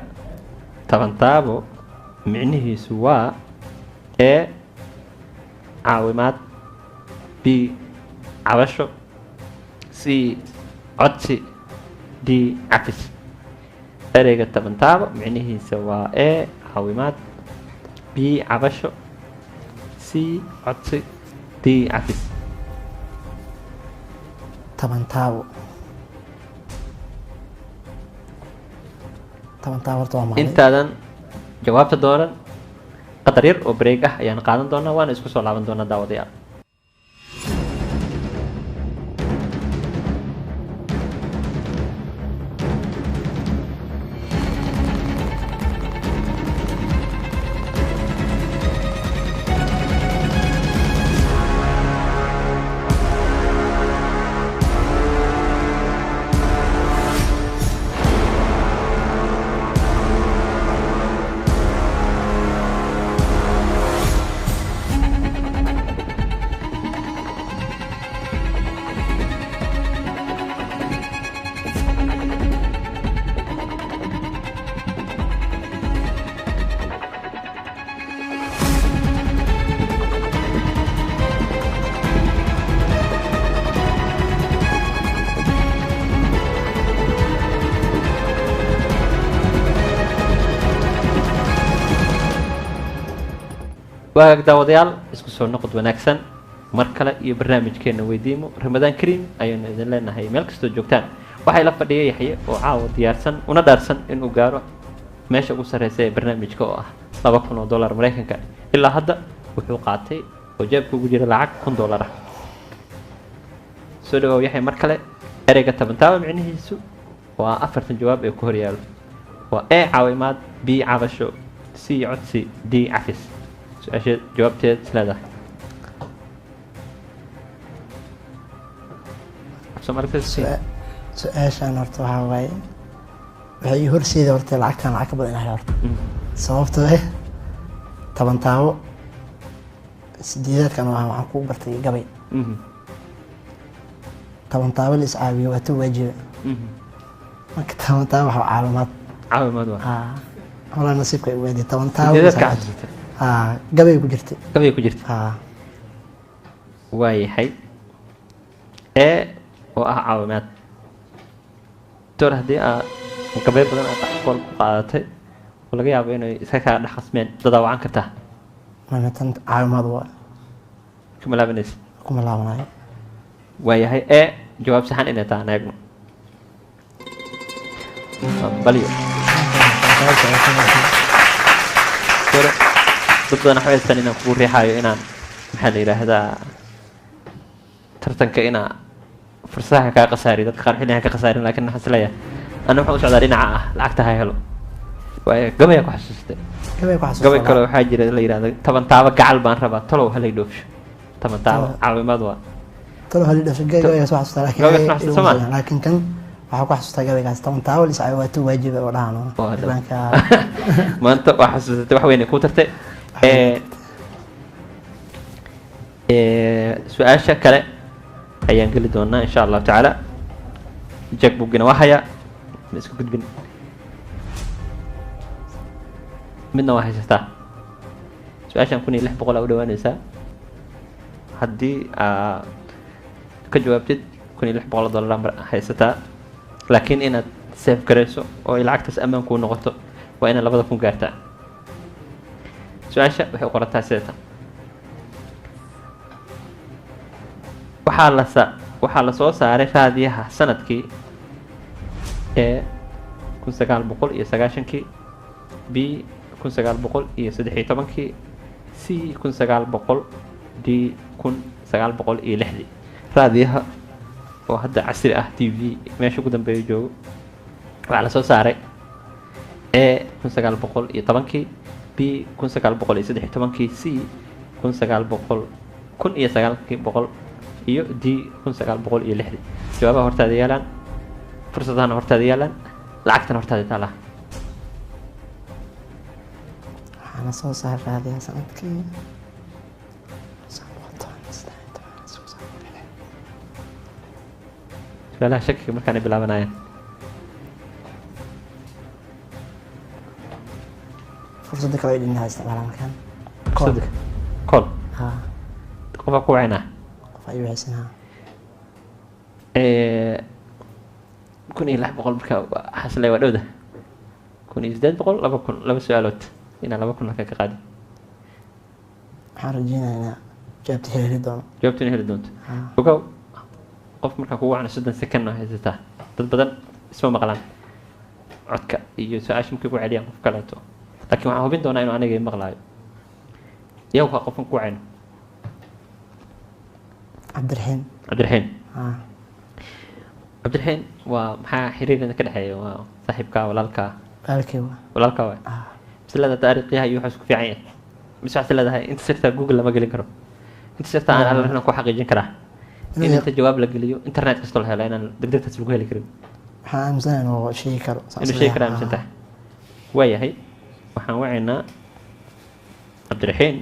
tabantaabo micnihiisu waa a caawimaad b cabasho c codsi d cafis ereyga tabantaabo micnihiisa waa a caawimaad b cabasho c codsi d cafis tabantaabo horta waa maalin intaadan jawaabta dooran qadar yar oo break ah ayaan qaadan doonaa waana isku soo laaban doonaa daawadayaal waag daawadayaal isku soo noqod wanaagsan mar kale iyo barnaamijkeena weydiimo ramadaan kariim ayaynu idin leenahay meel kastoo joogtaan waxay la fadhiya yaxye oo caawa diyaarsan una dhaarsan inuu gaaro meesha ugu sarreysa ee barnaamijka oo ah $2,000 Mareykanka ilaa hadda wuxuu qaatay oo jeebka ugu jira lacag $1,000 ah soo dhawow yaxye mar kale ereyga tabantaaba micnihiisu waa 4 jawaab ee ku hor yaalo waa a caawimaad b cabasho c codsi d cafis su-aasha jawaabteed isleedahay su-aashaan horta waxaa waaye waxay ii horseeda horta lacagtaan lacag ka badan inahay horta sababtoo tabantaabo sideedaadkan waxaan ku bartay gabay tabantaabo la iscaawiyo waa ta waajiba marka tabantaabo waxa caawimaad walaa nasiibka ay waadi tabantaabo gabay ku jirtay waayahay oo ah caawimaad door haddii aad gabay badan aad aqoon ku qaadatay oo laga yaabo inay iska kaa dhex qasmeen dadaa wacan kartaa tan caawimaad waa kuma laabanaysa kuma laabanayo waayahay jawaab saxan inay tahay eegno balyo dad badan waxay haystaan inaan kugu riixaayo inaan maxaa la yidhaahdaa tartanka inaa fursaha kaa qasaari dadka qaar xilligan ka khasaarin laakiin waxaan isleeyahay ana waxaan u socdaa dhinaca ah lacagta ha helo waayo gabaya ku xasuustay gabay kale waxaa jira la yidhahdo tabantaabo gacal baan rabaa talow halay dhoofsho tabantaabo caawimaad waa talow halay dhoofsho gabaygaas waa xasuustaa laakiin kan waxaa ku xasuustaa gabaygaas tabantaabo lis caawimaad waajiba oo dhahano maanta waa xasuusatay wax weyn ay ku tartay su-aasha kale ayaan geli doonaa insha allahu tacaala. jackbookina waa hayaa ma isku gudbin, midna waa haysataa. su-aashan 1600 aa u dhawaanaysaa. haddii aa ka jawaabtid $1600 haysataa, laakiin inaad save garayso oo ay lacagtaas ammaan kuu noqoto waa inaad 2000 gaartaa. su-aasha waxay u qorantaa sideetan. waxaa la soo saaray raadiyaha sanadkii ee 1990kii, b 1913kii, c 1900, d 1906. raadiyaha oo hadda casri ah, tv meesha ugu dambeeya joogo, waxaa la soo saaray e 1910kii, b 1913kii, c 1900 iyo d 1906. jawaabaha hortaada yaalaan, fursadahana hortaada yaalaan, lacagtana hortaada taalaa. waxaana soo saaray raadiyaha sanadkii su-aalaha shakiga markaanay bilaabanayaan. fursadda kale ay dhinaha isticmaalaan markaan call haa qofaa ku wacinaa qof ayuu haysanaa 1600 marka xaslay waa dhowda 1800 2000 laba su-aalood inaa 2000 halka ka qaadi. waxaan rajeynayaa jawaabta heli doono. jawaabta inay heli doonto. haa ogow qof markaa kugu wacna 30 second oo haysataa. dad badan isma maqlaan codka iyo su-aasha markay ku celiyaan qof kaleeto, laakiin waxaan hubin doonaa inuu aniga maqlaayo. iyagu waa qofkan ku wacayno. cabdiraxiin cabdiraxiin. haa cabdiraxiin waa maxaa xiriirina ka dhexeeya? waa saaxiibkaa, walaalkaa? walaalkaa waay. masalada taariikhiyaha iyo waxaas ku fiican yahay. mise waxaad leedahay inta sirtaa google lama gelin karo, inta sirtaa aan allarna ku xaqiijin karaa in inta jawaab la geliyo internet kastoo la helo inaan degdegtaas lagu heli karin. waxaan aaminsanahay inuu sheegi karo. inuu sheegi karo aaminsan tahay. waayahay waxaan wacaynaa cabdiraxiin.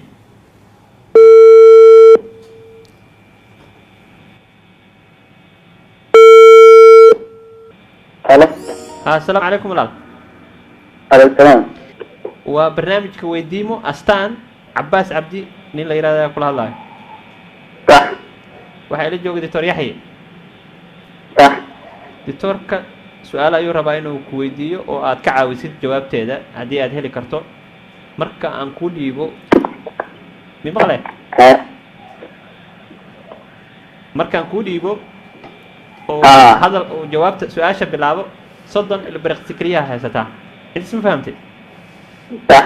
halo assalaamu calaykum walaal. alaykum salaam. waa barnaamijka weydiimo astaan cabaas cabdi nin la yidhahda kula hadlaayo. sax waxaa ila jooga doctor yaxye. sax doctorka su-aal ayuu rabaa inuu ku weydiiyo oo aad ka caawisid jawaabteeda haddii aad heli karto. marka aan kuu dhiibo mi maqle markaan kuu dhiibo oo hadal oo jawaabta su-aasha bilaabo 30 ilbiriqsi keliyaha haysataa. intas ma fahamtay? sax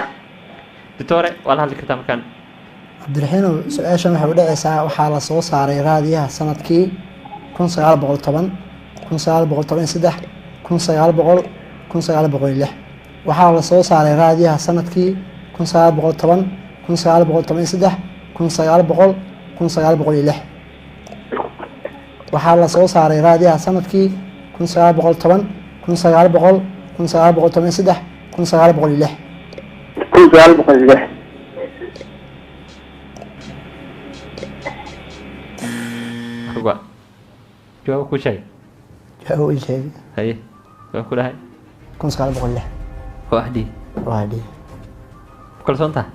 doctore waa la hadli kartaa markaan. cabdiraxiinow su-aashan waxay u dhacaysaa waxaa la soo saaray raadiyaha sanadkii 1910 1913 1900 1906. waxaa la soo saaray raadiyaha sanadkii 1910 1913 1900 1906. waxaa la soo saaray raadiyaha sanadkii 1910 1900 1913 1906. 1906. ruga jawaab ku sheeg. jawaab ii sheeg. haye waa ku dhahay 1906. waa hadii waa dhii ku kalsoon tahay?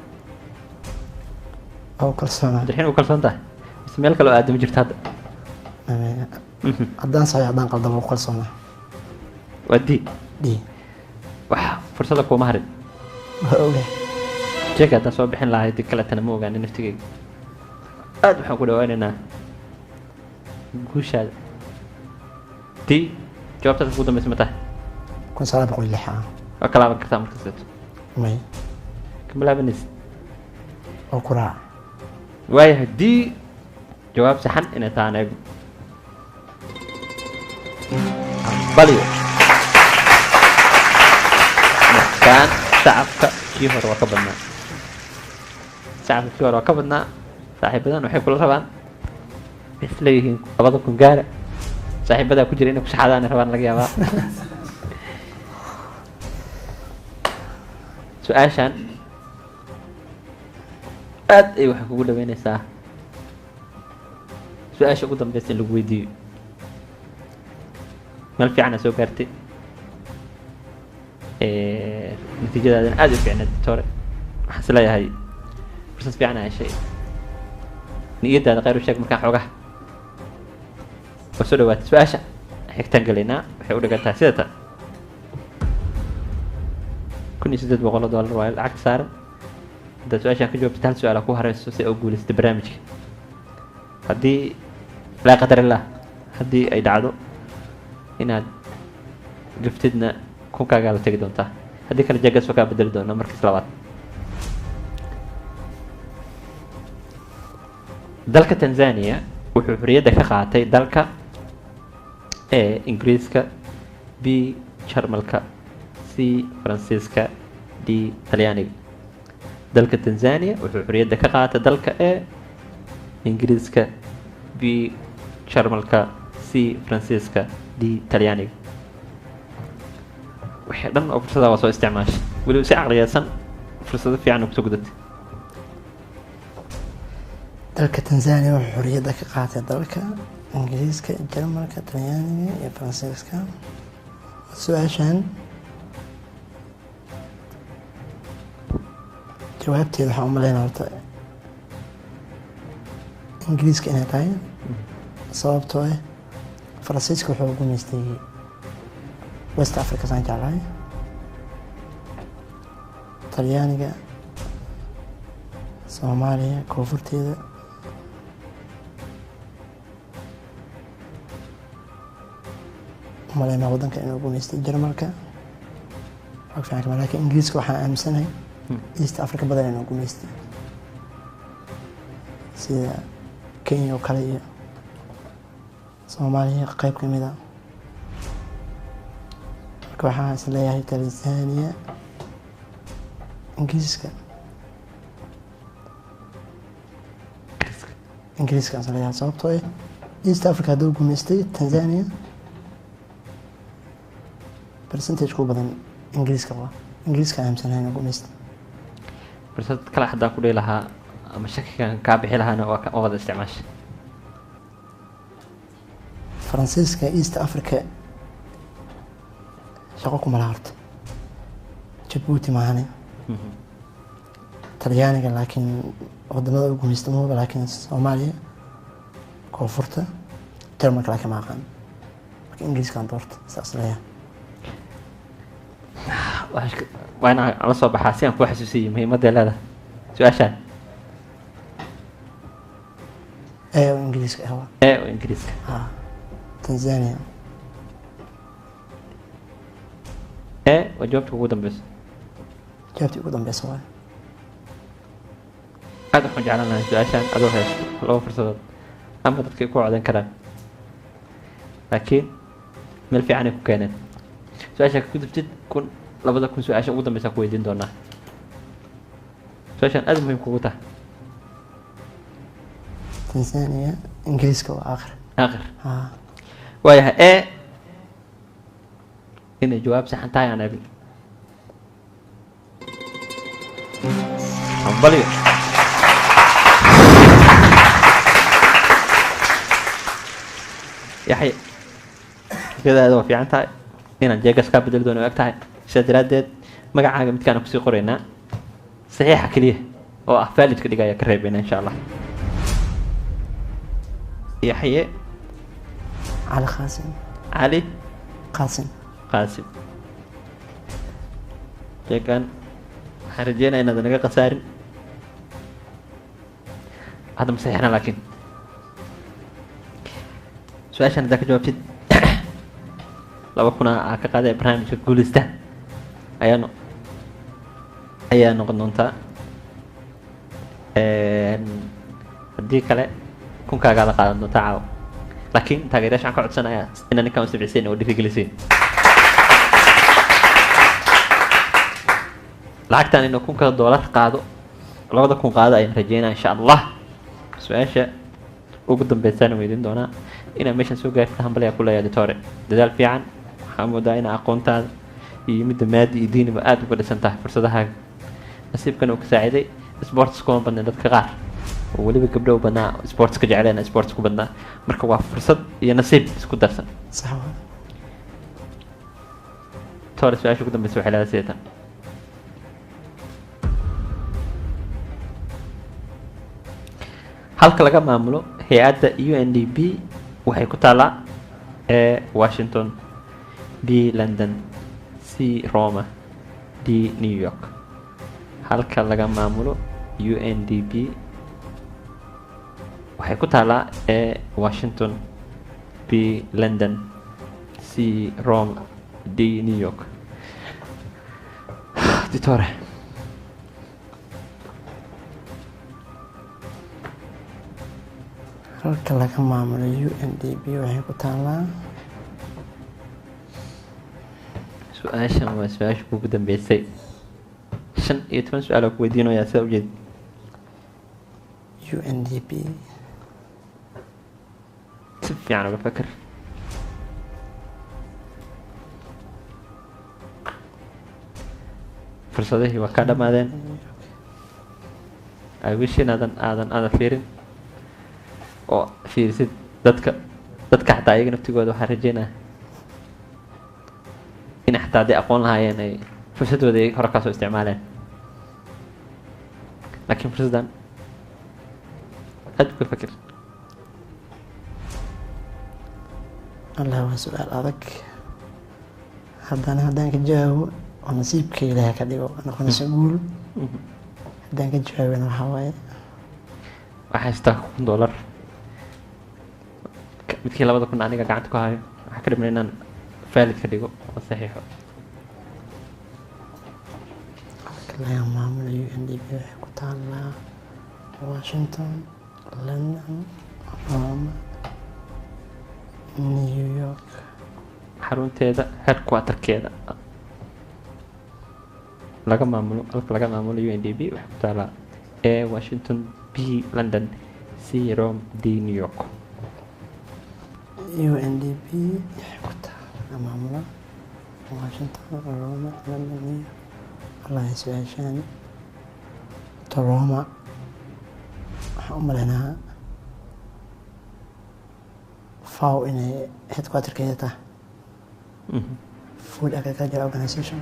oo kalsoonaa. cabdiraxiin u kalsoon tahay mise meel kale oo aadama jirto hadda? haddaan saxay haddaan qaldamo ku kalsoonaa. waa dii dhii wax fursada kuuma harin. waa ogahay. jeeg haddaan soo bixin lahayd dib kaletana ma ogaanin naftigeyga. aad waxaan ku dhawaaneynaa guushaada. dii jawaabtaas ugu dambaysa ma tahay? 1906. waa ka laaban kartaa marka sidato. may kama laabanaysid. oo ku raac. waayahay dii jawaab saxan inay tahaan eego. balyo markaan shacabka kii hore waa ka badnaa. shacabka kii hore waa ka badnaa. saaxiibadan waxay kula rabaan isleeyihiin 2000 gaara. saaxiibadaa ku jira inay ku shaxadaan rabaan laga yaabaa. su-aashan aad ay waxay kugu dhaweynaysaa su-aasha ugu dambeysa in lagu weydiiyo meel fiicana soo gaartay natiijadaadana aada u fiicnayd doctore waxaan is leeyahay fursad fiican aa heshay niyadaada khayr u sheeg markaan xoogaha waa soo dhawaatay su-aasha xigtaan gelaynaa waxay u dhigan tahay sida tan $1,800 waa lacagta saaran haddaad su-aashaan ka jawaabtid hal su-aala ku hareyso si oo guuleysata barnaamijka haddii laa qadar illah haddii ay dhacdo inaad gaftidna kunkaagaa la tegi doontaa haddii kale jagas waa kaa bedeli doonaa markiis labaad dalka Tanzania wuxuu xorriyadda ka qaatay dalka A Ingiriiska B Jarmalka C Faransiiska D Talyaaniga dalka Tanzania wuxuu xorriyadda ka qaatay dalka A Ingiriiska B Jarmalka C Faransiiska D Talyaaniga wixii dhan oo fursada waa soo isticmaashay weliba si caqliyeysan fursado fiican oo kusoo gudatay dalka Tanzania wuxuu xorriyadda ka qaatay dalka Ingiriiska, Jarmalka, Talyaaniga iyo Faransiiska. Su-aashan jawaabteeda waxaan u malaynaa horta Ingiriiska inay tahay sababtoo ah Faransiiska wuxuu gumaystay West Africa saan jeclahay. Talyaaniga Soomaaliya koonfurteeda malaynaa wadanka inuu gumaystay Jarmalka laakiin Ingiriiska waxaan aaminsanahay East Africa badan inuu gumaystay sida Kenya oo kale iyo Soomaaliya qayb ka mid ah marka waxaan is leeyahay Tanzania Ingiriiska is leeyahay sababtoo ah East Africa hadduu gumaystay Tanzania percentage ku badan Ingiriiska aaminsanay inuu gumaystay fursad kale haddaan ku dhihi lahaa ama shakigan kaa bixi lahaana waa wada isticmaashay Faransiiska East Africa shaqo kuma laha horta Djibouti maahane Talyaaniga laakiin wadamada ugu gumaysta mooba laakiin Soomaaliya koonfurta Jarmalka laakiin ma aqaan marka Ingiriiskaan doorta saas leeyahay waa inaan la soo baxaa si aan ku xasuusiyo muhiimadda leedahay su-aashaan Ingiriiska oo Ingiriiska Tanzania waa jawaabta ugu dambeysa jawaabtii ugu dambeysa waay aad waxaan jeclaan lahaa su-aashaan adoo haysto laba fursadood ama dadkay ku codan karaan laakiin meel fiican ay ku keeneen su-aashaa ka gudubtid 2000 su-aasha ugu dambeysa ku weydiin doonaa su-aashaan aad muhiim kugu tahay Tanzania Ingiriiska waa aakhir waayahay inay jawaab saxan tahay aan eegno hambalyo yaxya fikadaada waa fiican tahay inaan jeegas kaa bedeli doono eg tahay sidaa daraaddeed magacaaga midkaan kusii qoraynaa saxiixa keliya oo ah faalidka dhigaya ka reebayna insha allah yaxye cali qaasim qaasim jeegan waxaan rajeynaya inaad naga khasaarin hadda ma saxiixna laakiin su-aashaan haddaa ka jawaabtid 2,000 aa ka qaaday barnaamijka guulista ayaa noqon doontaa haddii kale kunkaagaa la qaadan doontaa caawa laakiin taageerayaashaan ka codsanaya inaa ninkaan u sibciseen oo dhiirigeliseen lacagtan inuu $1,000 qaado 2,000 qaado ayaan rajeynaa insha allah su-aasha ugu dambeysaan weydiin doonaa inaa meeshan soo gaarta hambalyaa ku leeyahay doctore dadaal fiican waxaa moodaa inaa aqoontaada iyo midda maadi iyo diiniba aada uga dhisan tahay fursadahaaga nasiibkan uu ka saaciday sports kuma badnayn dadka qaar oo weliba gabdho badnaa sportska jecleen sports ku badnaa marka waa fursad iyo nasiib isku darsan sax waa toore su-aasha ugu dambeysa waxay leedahay sideetan halka laga maamulo hay-adda UNDP waxay ku taalaa A Washington, B London, C Roma, D New York. Halka laga maamulo UNDP waxay ku taalaa A Washington, B London, C Rome, D New York. Ditore. halka laga maamulo UNDP waxay ku taalaa su-aashan waa su-aasha ugu dambeysay 15 su-aal oo ku weydiinayaa sida ujeed UNDP si fiican uga fakar fursadihii waa kaa dhammaadeen I wish aadan fiirin oo fiirisid dadka xataa ayaga naftigooda waxaa rajeynaya in xataa hadday aqoon lahaayeen ay fursadooda ay hore kaasoo isticmaaleen laakiin fursaddan aad uga fakir allah waa su-aal adag haddaan ka jawaabo oo nasiibka ilaahay ka dhigo noqonayso guul haddaan ka jawaabana waxaa waaye waxaa haystaa $1 midkii 2,000 aniga gacanta ku hayo waxaa ka dhibna inaan faalid ka dhigo oo saxiixo halka laga maamulo UNDP waxay ku taalaa Washington, London, Roma, New York. xarunteeda headquarterkeeda halka laga maamulo UNDP waxay ku taalaa A Washington, B London, C Rome, D New York. UNDP waxay ku taalaa maamulo Washington, Roma, London, New York. Allah su-aashaan Roma waxaan u maleynayaa FAO inay headquarterkeeda tahay Food Agriculture Organization.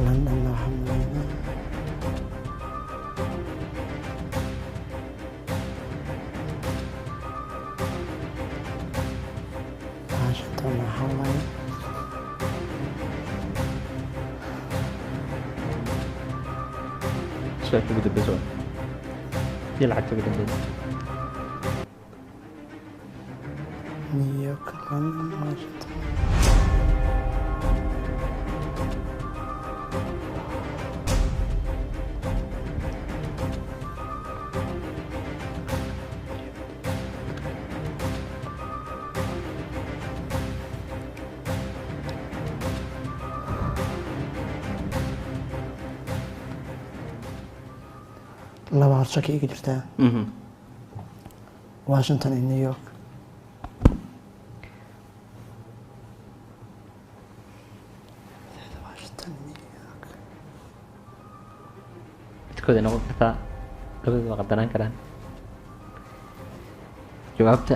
London waxaan maleynayaa Washington waxaa waaye su-aasha ugu dambeysa waa iyo lacagta ugu dambeysa New York, London, Washington. laba horshaki iga jirtaa Washington iyo New York. Washington iyo New York. midkooda noqon kartaa labadooda waa qadanaan karaan jawaabta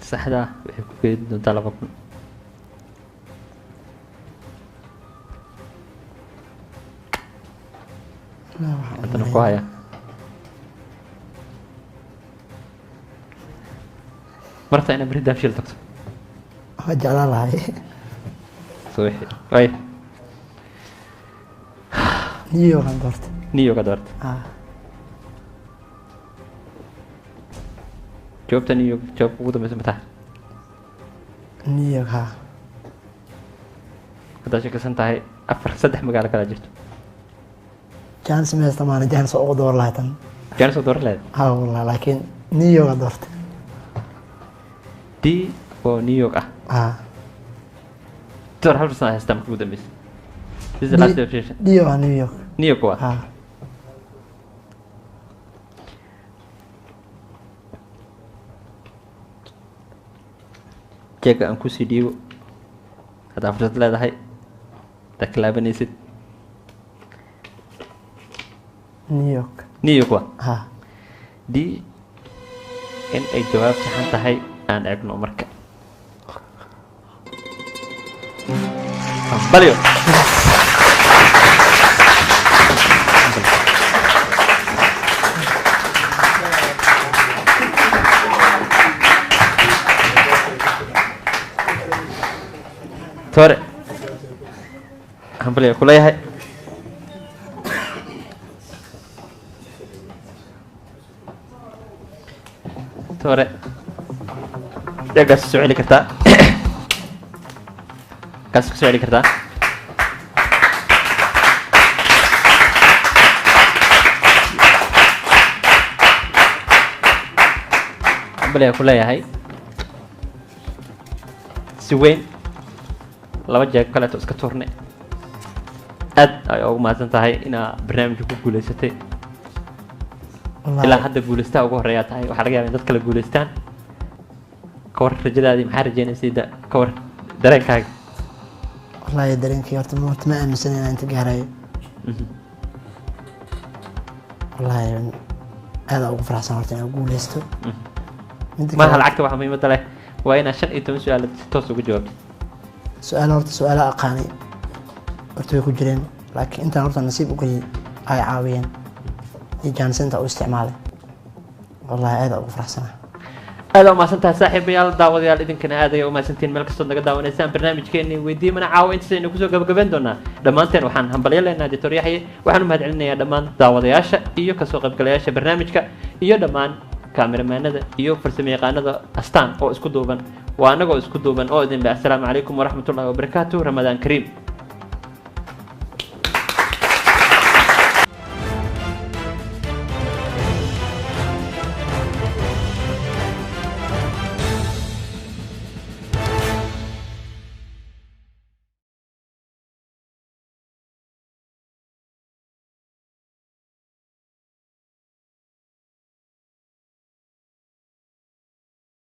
saxda ah waxay ku keedi doontaa 2,000 haddana ku haya marta inaa beri daabshil tagto waa jeclaan lahay soo wixii way New York aan doortay. New York aad doortay jawaabta New York jawaabka ugu dambeysa ma tahay New York haa haddaad sheekaysan tahay 3 magaalo kala jirto jaanis meesta maana jaanis oo ugu door lahay tan jaanis oo dooran lahayd haa wallah laakiin New York aan doortay D oo New York ah haa door hal farsan haystaa marka ugu dambeysa this is the last negotiation Dio waa New York New York waa haa jeega aan kusii dhiibo haddaad fursad leedahay haddaad ka laabanaysid New York. New York waa Ha. d in ay jawaab saxan tahay aan eegno marka hambalyo tore hambalyo kuleeyahay tore deegaas soo celi kartaa kaas ku soo celi kartaa hambalyo kuleeyahay si weyn laba jeeg kaleeto iska tuurne aad ay ugu mahadsan tahay inaa barnaamijka ku guulaysatay ilaa hadda guulaystaha ugu horeeyaa tahay waxaa laga yaabaa in dad kale guulaystaan ka war rajadaadii maxaa rajeynaysa ka war dareenkaaga Wallahi dareenkii horta ma aaminsan inaan inta gaarayo. Wallahi aad ugu faraxsan horta inaan guulaysto. maaha lacagta waxa muhiimadda leh waa inaad 15 su'aal si toos uga jawaabto Su'aal horta su'aal aqaani horta way ku jireen laakiin intaan horta nasiib u geliyay ay caawiyeen iyo jaanisanta u isticmaalay. Wallahi aad ugu faraxsanahay. aad u mahadsantahay saaxiibayaal daawadayaal idinkana aad ayay u mahadsantiin meel kastoo naga daawanaysaan barnaamijkeennii weydii mana caawa intaasaynu kusoo gabagabayn doonaa dhammaanteen waxaan hambalyo leenahay Dr. Yaxye waxaan u mahadcelinayaa dhammaan daawadayaasha iyo kasoo qaybgalayaasha barnaamijka iyo dhammaan kaameramanada iyo farsamayaqaanada astaan oo isku duuban waa anagoo isku duuban oo idin leh assalaamu calaykum waraxmatullaahi wabarakaatuh ramadaan kariim